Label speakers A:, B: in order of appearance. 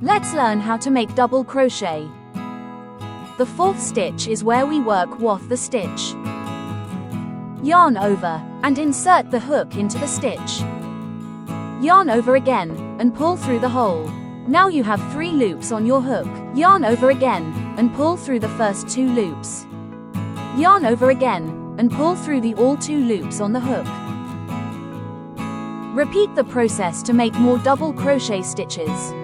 A: Let's learn how to make double crochet. The fourth stitch is where we work with the stitch. Yarn over, and insert the hook into the stitch. Yarn over again, and pull through the hole. Now you have 3 loops on your hook. Yarn over again, and pull through the first 2 loops. Yarn over again, and pull through the all 2 loops on the hook. Repeat the process to make more double crochet stitches.